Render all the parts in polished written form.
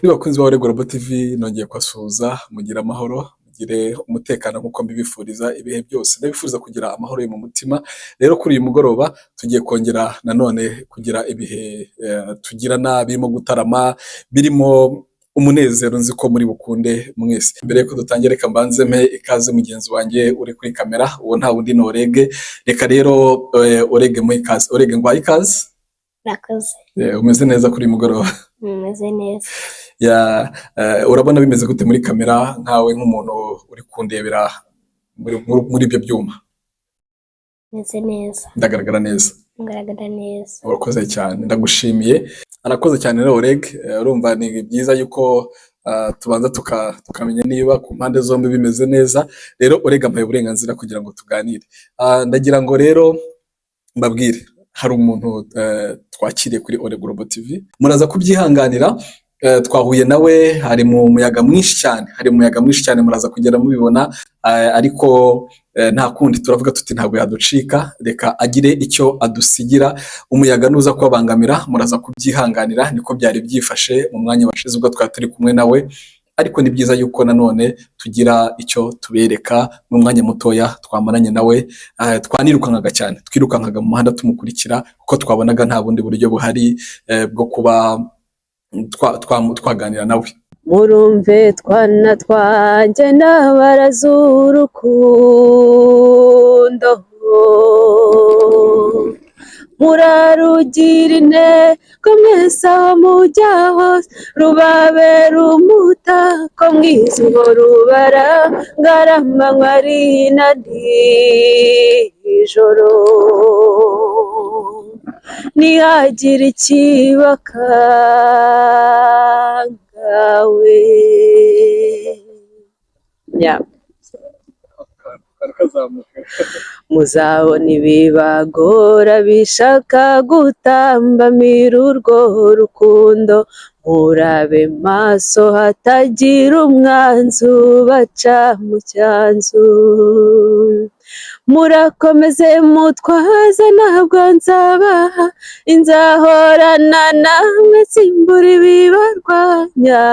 Niba bakunzi ba Global TV nongeye kwasuhuza mugira amahoro mugire umutekano nkuko mbibifuriza ibihe byose ndabifuza kugira amahoro yo mu mutima. Rero kuri uyu mugoroba tugiye kongera nanone kugira ibihe tugira birimo gutarama, birimo umunezero nzi ko muri bukunde mwese. Mbere yuko dutangira reka mbanze mpe ikaze mugenzi wanjye uri kuri kamera, uwo nta wundi ni Orege. Reka rero Orege mu ikaze. Orege ngwa ikaze. Murakoze. Umeze neza kuri uyu mugoroba? Mumeze neza. Urabona bimeze gute muri kamera nkawe nk'umuntu uri kundebera muri ibyo byuma? Meze neza. Ndagaragara neza? Ngaragara neza. Urakoze cyane, ndagushimiye. Arakoze cyane rero Oreg. Urumva ni byiza yuko tubanza tukamenya niba ku mpande zombi bimeze neza. Rero Oreg ampaye uburenganzira kugira ngo tuganire. Ndagira ngo rero mbabwire, hari umuntu twakiriye kuri Global TV, muraza kubyihanganira. Twahuye nawe hari mu muyaga mwinshi cyane, muraza kugera mubibona, ariko nta kundi turavuga tuti ntabwo yaducika, reka agire icyo adusigira. Umuyaga nuza kubabangamira muraza kubyihanganira, niko byari byifashe mu mwanya washize ubwo twari turi kumwe nawe, ariko ni byiza yuko nanone tugira icyo tubereka. Mu mwanya mutoya twamaranye nawe twanirukankaga cyane, twirukankaga mu muhanda tumukurikira kuko twabonaga nta bundi buryo buhari bwo kuba twaganira nawe. Murumve twana twanjye n'abarazurukundo, murarugira intego mwese aho mujya hose, rubabera umutako mwiza uhora ubarangara amanywa ari na nijoro, ntihagire ikibakangawe. Muzabona ibibagora bishaka gutambamira urwo rukundo, murabe maso hatagira umwanzu baca mu cyanzu. Murakomeze mutwaze ntabwo nzabaha, nzahorana namwe nsimbura ibibarwanya.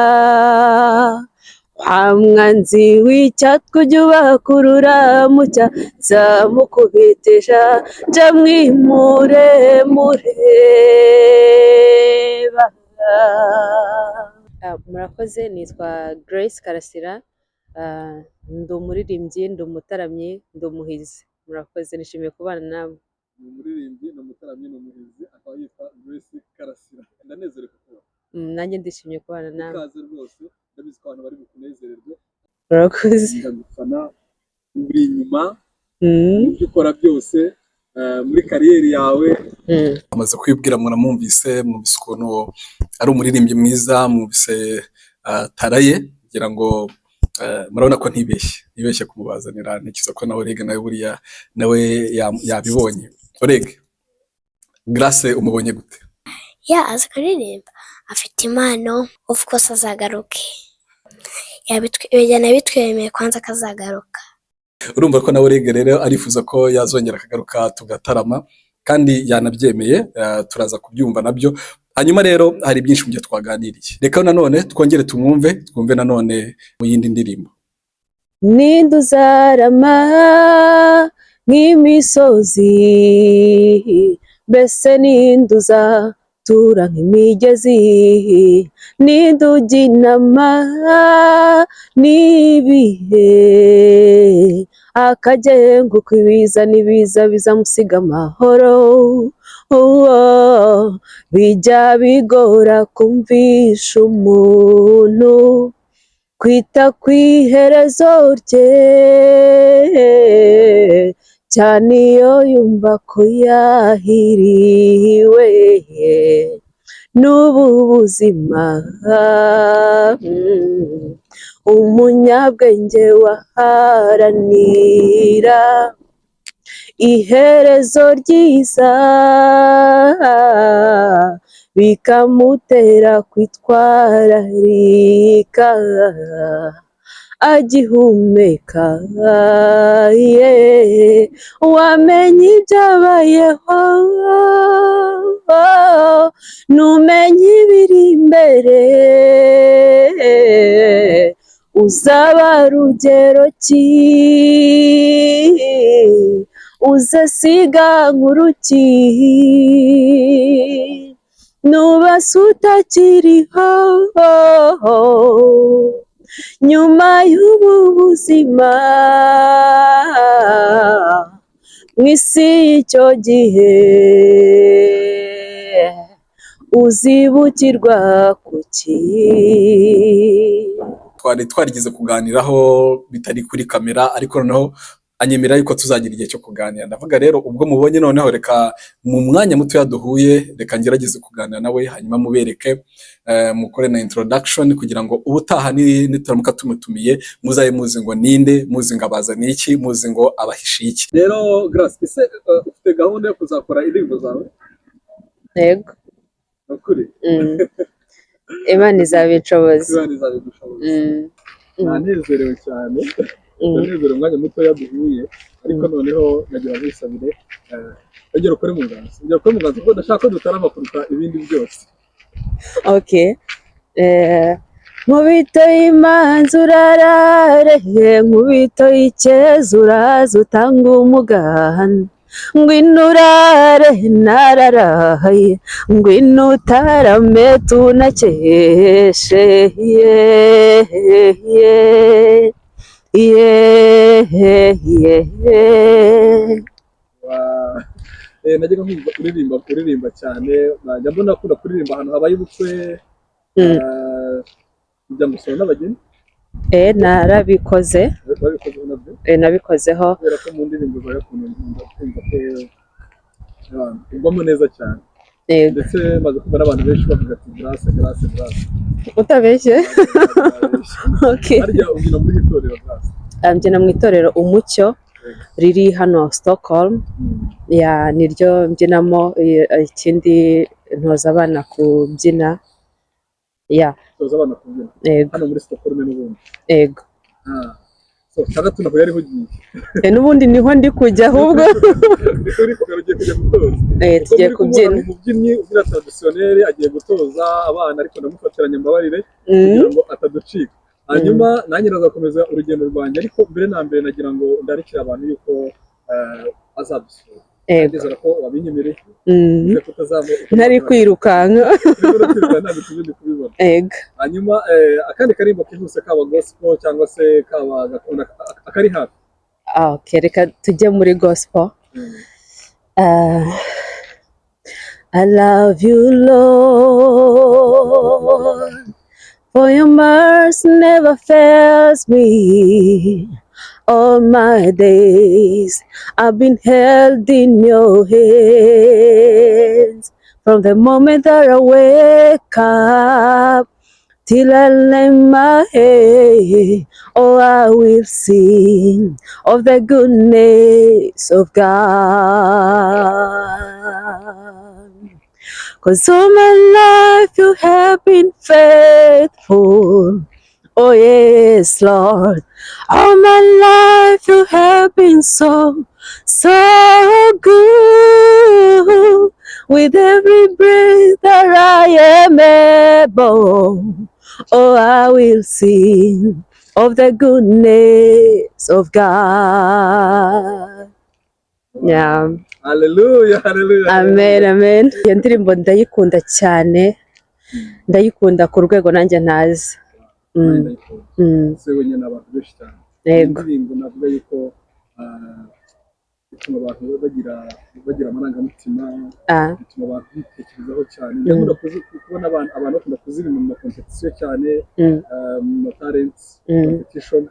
Wa mwanzi w'icyatwa ujya ubakurura mu cyanza mukubitisha jya mwimureba. Murakoze, nitwa Grace Karasira, ndi umuririmbyi, ndi umutaramyi, ndi umuhizi. Murakoze, nishimiye kubana namwe. Ni umuririmbyi, ni umutaramyi, ni umuhizi, akaba yitwa Grace Karasira. Ndanezerewe kuba nanjye ndishimiye kubana namwe. Ikaze rwose, ndabizi ko abantu bari bukunezererwe. Murakoze. Ndagufana, uri inyuma mu byo ukora byose muri kariyeri yawe. Amaze kwibwira, mwumvise ukuntu ari umuririmbyi mwiza, mwumvise taraye, kugira ngo murabona ko ntibeshye kumubazanira. Ntekereza ko nawe Oreg nawe buriya nawe yabibonye. Oreg, Grace umubonye gute? Azi kuririmba, afite impano, of course azagaruke. Bitwemeye kwanza akazagaruka. Urumva ko nawe Oreg rero arifuza ko yazongera akagaruka tugatarama, kandi yanabyemeye. Turaza kubyumva nabyo. Hanyuma rero hari byinshi mu byo twaganiriye, reka nanone twongere twumve nanone mu yindi ndirimbo. Ninde uzarama nk'imisozi, mbese ninde uzatura nk'imigezi, ninde ujya inama n'ibihe, akagenguka ibiza n'ibiza bizamusiga amahoro. Bijya bigora kumvisha umuntu kwita ku iherezo rye, cyane iyo yumva ko yahiriwe n'ubu buzima. Umunyabwenge waharanira iherezo ryiza, bikamutera kwitwararika agihumeka, yeah. Wamenye ibyabayeho, numenye ibiri imbere, uzaba rugero ki, uzasiga nk'uruki, nubase utakiriho, nyuma y'ubu buzima mu isi y'icyo gihe uzibukirwa kuki. twari twarigeze kuganiraho bitari kuri kamera, ariko noneho anyemera yuko tuzagira igihe cyo kuganira. Ndavuga rero ubwo mubonye noneho reka mu mwanya muto yaduhuye reka ngerageze kuganira nawe, hanyuma mubereke mukore na introduction kugira ngo ubutaha nituramuka tumutumiye muzabe muzi ngo ninde, muzi ngo abazaniye iki, muzi ngo abahishiye iki. Rero Grace, ese ufite gahunda yo kuzakora indirimbo zawe? Yego. Ukuri? Imana izabishoboza. Imana izabigushoboza. Nanezerewe cyane. Nanezerewe umwanya muto yaduhuye, ariko noneho nagira bisabire ugera ukore mu nganzo. Ugera ukore mu nganzo kuko ndashaka ko dutarama kuruta ibindi byose. Okay. Nkubito y'imanza urarare, nkubito y'ikeza uraza utanga umuganda, ngwino urare nararaye, ngwino utarame tunakeshe, yeah, yeah. Yeah, yeah. Najyaga nkumva uririmba cyane, najya mbona akunda kuririmba ahantu habaye ubukwe, kujya gusura n'abageni. Narabikoze. Wabikozeho nabyo? Nabikozeho. Kubera ko mu ndirimbo zawe kumva ko ugwamo neza cyane. Ndetse maze kumva n'abantu benshi bavuga ati Grace, Grace, Grace. Utabeshye? Okay. Harya ubyina muri itorero Grace? Mbyina mu itorero Umucyo riri hano Stockholm. Ya niryo mbyinamo, ikindi ntoza abana kubyina. Ya. Ntoza abana kubyina. Yego. Hano muri Stockholm n'ubundi. Yego. So cyangwa naho yari hugiye. N'ubundi niho ndi kujya ahubwo. Uri kugarukiye kujya gutoza. Tugiye kubyina. Umubyinnyi ubyina traditionnel agiye gutoza abana, ariko ndamufatiranye mbabarire kugira ngo ataducika. Hanyuma nanjye nazakomeza urugendo rwanjye, ariko mbere na mbere nagira ngo ndarikira abantu yuko azabisura. Ndizera ko wabinyemereye. Ntari kwirukanka. Ego. Hanyuma akandi karimbo kihuse kaba gospel cyangwa se kaba gakondo akari hafi. Okay, reka tujye muri gospel. I love you Lord, for your mercy never fails me. All my days I've been held in your hands. From the moment that I wake up till I lay my head, oh, I will sing of the goodness of God. 'Cause all my life you have been faithful. Oh yes, Lord. All my life you have been so, so good. With every breath that I am able, oh, I will sing of the goodness of God. Yeah. Hallelujah, hallelujah. Amen, amen. Iyo ndirimbo ndayikunda cyane. Ndayikunda ku rwego nanjye ntazi. Se wenyine n'abantu benshi cyane. Yego. Indirimbo navuga yuko bituma abantu bagira amarangamutima, bituma abantu bitekerezaho cyane. Ndakunda kubona abantu bakunda kuziririmba mu competition cyane, mu talents competition,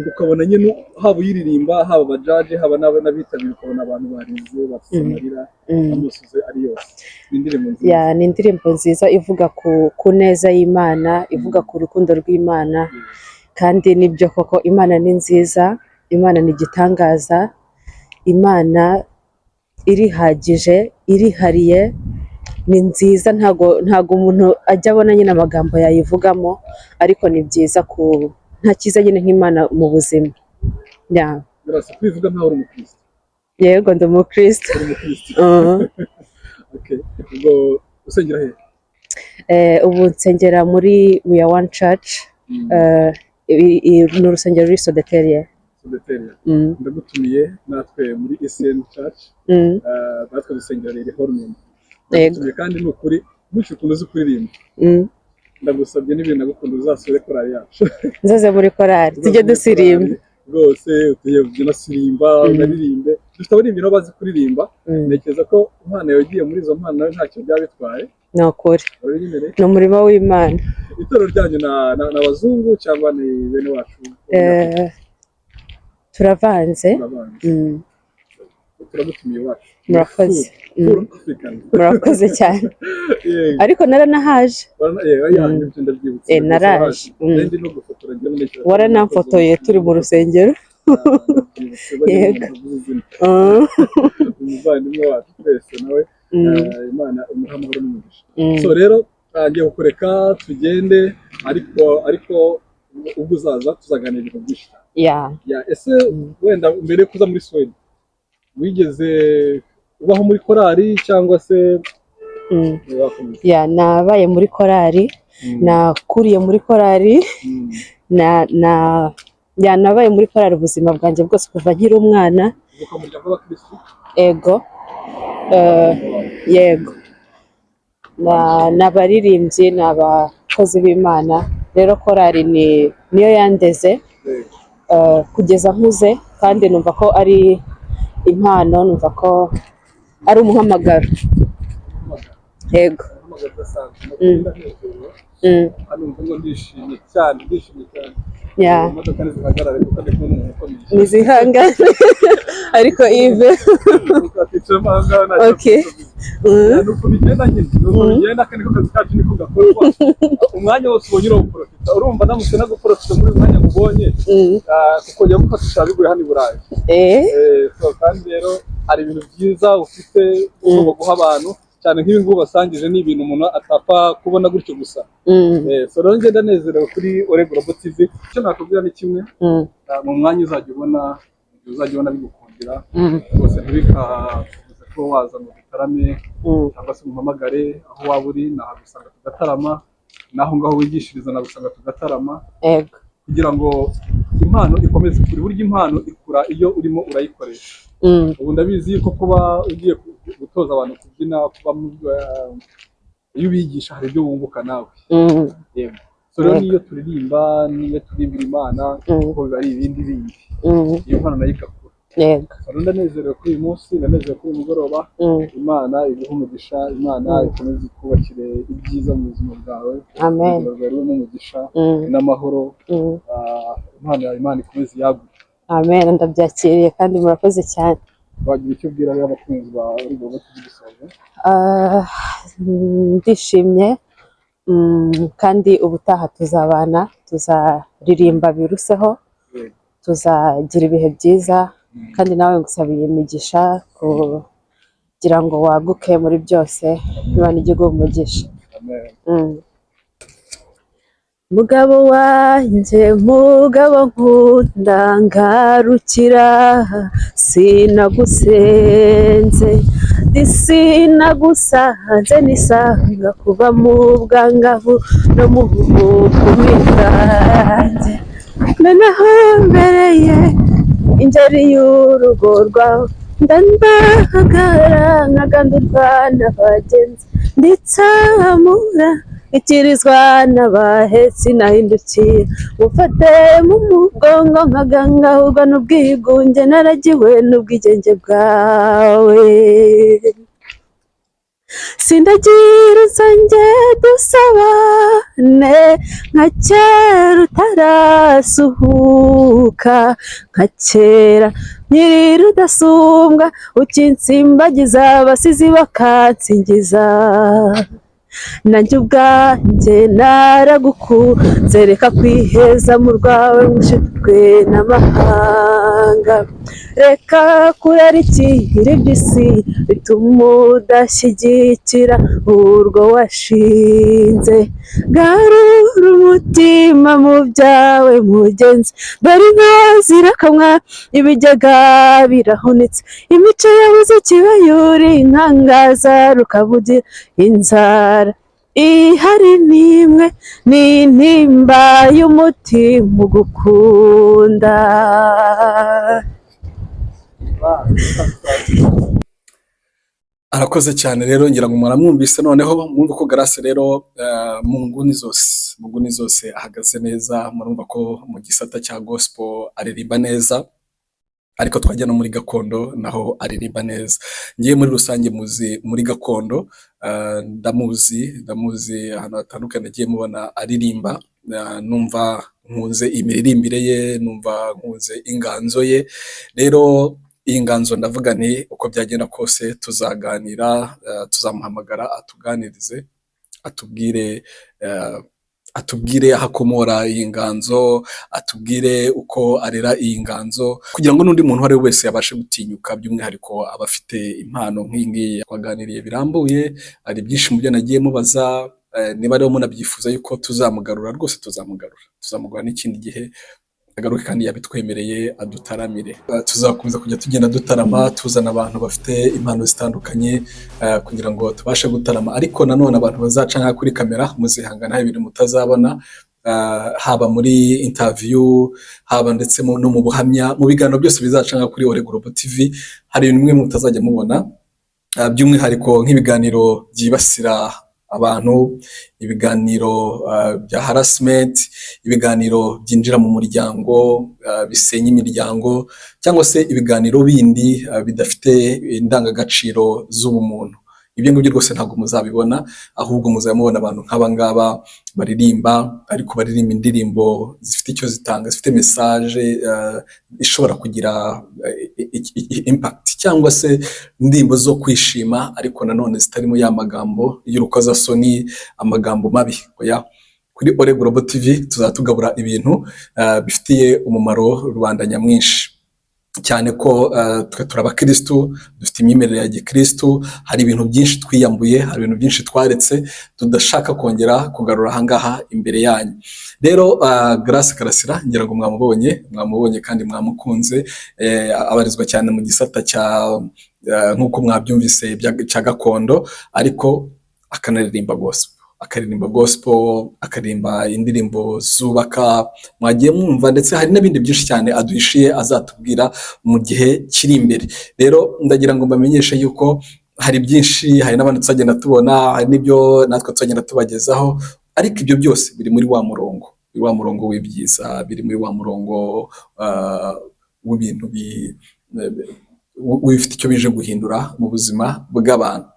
ukabona nyine haba uyiririmba, haba abajaji, haba n'abitabira, ukabona abantu barize bafite amarira amusuze ari yose. Ni indirimbo nziza. Ya, ni indirimbo nziza ivuga ku neza y'Imana, ivuga ku rukundo rw'Imana, kandi nibyo koko Imana ni nziza, Imana ni igitangaza, Imana irihagije, irihariye, ni nziza. Ntago umuntu ajya abona nyine amagambo yayivugamo, ariko ni byiza nta cyiza nyine nk'Imana mu buzima. birasa kwivuga nkaho uri umukristo. Yego ndi umukristo. Okay. Ubwo usengera he? Ubu nsengera muri We Are One Church. Ni urusengero ruri Sodeteria. Ndagutumiye natwe muri ECN Church. Natwe dusengera riri Hormone. Kandi ni ukuri gutyo ukuntu uzi kuririmba. Ndagusabye n'ibintu nagukunda uzasure korali yacu. Nzaze muri korali tujye dusirimba. Rwose utuye unasirimba unaririmbe. Dufite abaririmbyi nabo bazi kuririmba. Ntekereza ko impano yagiye muri izo mpano nawe ntacyo byabitwaye. Ni ukuri. Ni umurimo w'Imana. Itorero ryanyu n'abazungu cyangwa ni bene wacu? Turavanze. Turagutumiye iwacu. Murakoze. Murakoze cyane. Ariko naranahaje. Naraje. Waranamfotoye turi mu rusengero. Yego. Umuvandimwe wacu twese nawe Imana umuha amahoro n'umugisha. So rero ngiye kukureka tugende ariko ubwo uzaza tuzaganira ibintu byinshi. Ese wenda mbere yo kuza muri Sweden wigeze ubaho muri korali cyangwa se? Nabaye muri korali, nakuriye muri korali, nabaye muri korali ubuzima bwanjye bwose kuva nkiri umwana. Ego. Yego. N'abaririmbyi n'abakozi b'Imana, rero korali niyo yandeze kugeza nkuze, kandi numva ko ari impano, numva ko ari umuhamagaro. Yego. Ndishimye cyane. Nizihangane ariko Yves. Okay. Umwanya wose ubonye uraguprofita. Urumva ndamutse naguprofita muri mwanya mubonye kuko njya gufatisha biguye hano i Burayi. Kandi rero hari ibintu byiza ufite ugomba guha abantu cyane nk'ibi ngubu basangije ni ibintu umuntu atapfa kubona gutyo gusa. So rero ngenda nezerewe kuri Ore Global TV. Icyo nakubwira ni kimwe, mu mwanya uzajya ubona bigukundira rwose ntibikabuze ko waza mu gitarame cyangwa se umuhamagare aho waba uri, nahagusanga tugatarama, naho ngaho wigishiriza nagusanga tugatarama, kugira ngo impano ikomeze kuri buryo impano ikura iyo urimo urayikoresha. Ubu ndabizi yuko kuba ugiye gutoza abantu kubyina, kuba iyo ubigisha hari ibyo wunguka nawe. So rero niyo turirimbira Imana kuko biba ari ibindi bindi, iyo mpano nayo igakura. Ndanezerewe kuri uyu munsi, ndanezerewe kuri uyu mugoroba. Imana iguhe umugisha, Imana ikomeze kubakire ibyiza mu buzima bwawe. Amen. Ugaruremo umugisha n'amahoro. Imana ikomeze yagure. Amen. Ndabyakiriye kandi murakoze cyane. Wagira icyo ubwira rero abakunzi bawe ugomba kugisoza? Ndishimye, kandi ubutaha tuzabana, tuzaririmba biruseho, tuzagira ibihe byiza, kandi nawe ngusabiye imigisha kugira ngo waguke muri byose, Imana ijye iguha umugisha. Mugabo wanjye, mugabo nkunda, ngarukira, sinagusenze sinagusanze, nisanga kuba mu bwangavu no mu bukumi bwanjye. Noneho mbereye ingeri y'urugo rwawe, ndandahagara nkagandurwa n'abagenzi, nditsamura ikirizwa n'abahetsi, nahindukiye mufate mu mugongo, nkagangahurwa n'ubwigunge, naragiwe n'ubwigenge bwawe. Sindagira usange dusabane, nka kera utarasuhuka, nka kera nkiri rudasumbwa, ukinsimbagiza abasizi bakansingiza. Nanjye ubwanjye naragukunze, reka kwiheza mu rwawe ngushitwe n'amahanga. Reka kurarikira iby'isi bituma udashyigikira urwo washinze. Garura kura umutima mu byawe mugenzi, dore inka zirakamwa ibigega birahunitse, imico yabuze kibayuri inkangaza rukavugira inzara ihari n'imwe n'intimba y'umutima ugukunda. arakoze cyane rero, ngira ngo muramwumvise noneho mwumve ko Grace rero mu nguni zose ahagaze neza. Murumva ko mu gisata cya gospel aririmba neza, ariko twajya no muri gakondo naho aririmba neza. Ngiye muri rusange muzi muri gakondo, ndamuzi ahantu hatandukanye nagiye mubona aririmba, numva nkunze imiririmbire ye, numva nkunze inganzo ye. Rero iyi nganzo ndavuga nti uko byagenda kose tuzaganira, tuzamuhamagara atuganirize, atubwire aho akomora iyi nganzo, atubwire uko arera iyi nganzo, kugira ngo n'undi muntu uwo ari we wese yabashe gutinyuka, by'umwihariko abafite impano nk'iyi ngiyi. Twaganiriye birambuye, hari byinshi mu byo nagiye mubaza. Niba rero munabyifuza yuko tuzamugarura, rwose tuzamugarura n'ikindi gihe agaruke kandi yabitwemereye adutaramire. Tuzakomeza kujya tugenda dutarama, tuzana abantu bafite impano zitandukanye kugira ngo tubashe gutarama, ariko nanone abantu bazaca nka kuri kamera muzihangana ibintu mutazabona, haba muri interview, haba ndetse no mu buhamya, mu biganiro byose bizaca nka kuri Ore Global TV. Hari ibintu bimwe mutazajya mubona, by'umwihariko nk'ibiganiro byibasira abantu, ibiganiro bya harassment, ibiganiro byinjira mu muryango, bisenya imiryango, cyangwa se ibiganiro bindi bidafite indangagaciro z'ubumuntu. Ibyo ngibyo rwose ntabwo muzabibona, ahubwo muzamubona abantu nk'aba ngaba baririmba, ariko baririmba indirimbo zifite icyo zitanga, zifite message ishobora kugira impact, cyangwa se indirimbo zo kwishima, ariko nanone zitarimo ya magambo y'urukozasoni, amagambo mabi. Oya, kuri Ore Global TV tuzatugabura ibintu bifitiye umumaro rubanda nyamwinshi, cyane ko twe turabakristu, dufite imyemerere ya gikristu. Hari ibintu byinshi twiyambuye, hari ibintu byinshi twaretse tudashaka kongera kugarura ahangaha imbere yanyu. Rero Grace Karasira, ngira ngo mwamubonye kandi mwamukunze. Abarizwa cyane mu gisata cya nk'uko mwabyumvise cya gakondo, ariko akanaririmba gospel, akaririmba indirimbo zubaka, mwagiye mwumva, ndetse hari n'ibindi byinshi cyane aduhishiye azatubwira mu gihe kiri imbere. Rero ndagira ngo mbamenyeshe yuko hari byinshi, hari n'abandi tuzagenda tubona, hari n'ibyo natwe tuzagenda tubagezaho, ariko ibyo byose biri muri wa murongo w'ibyiza, biri muri wa murongo w'ibintu bifite icyo bije guhindura mu buzima bw'abantu.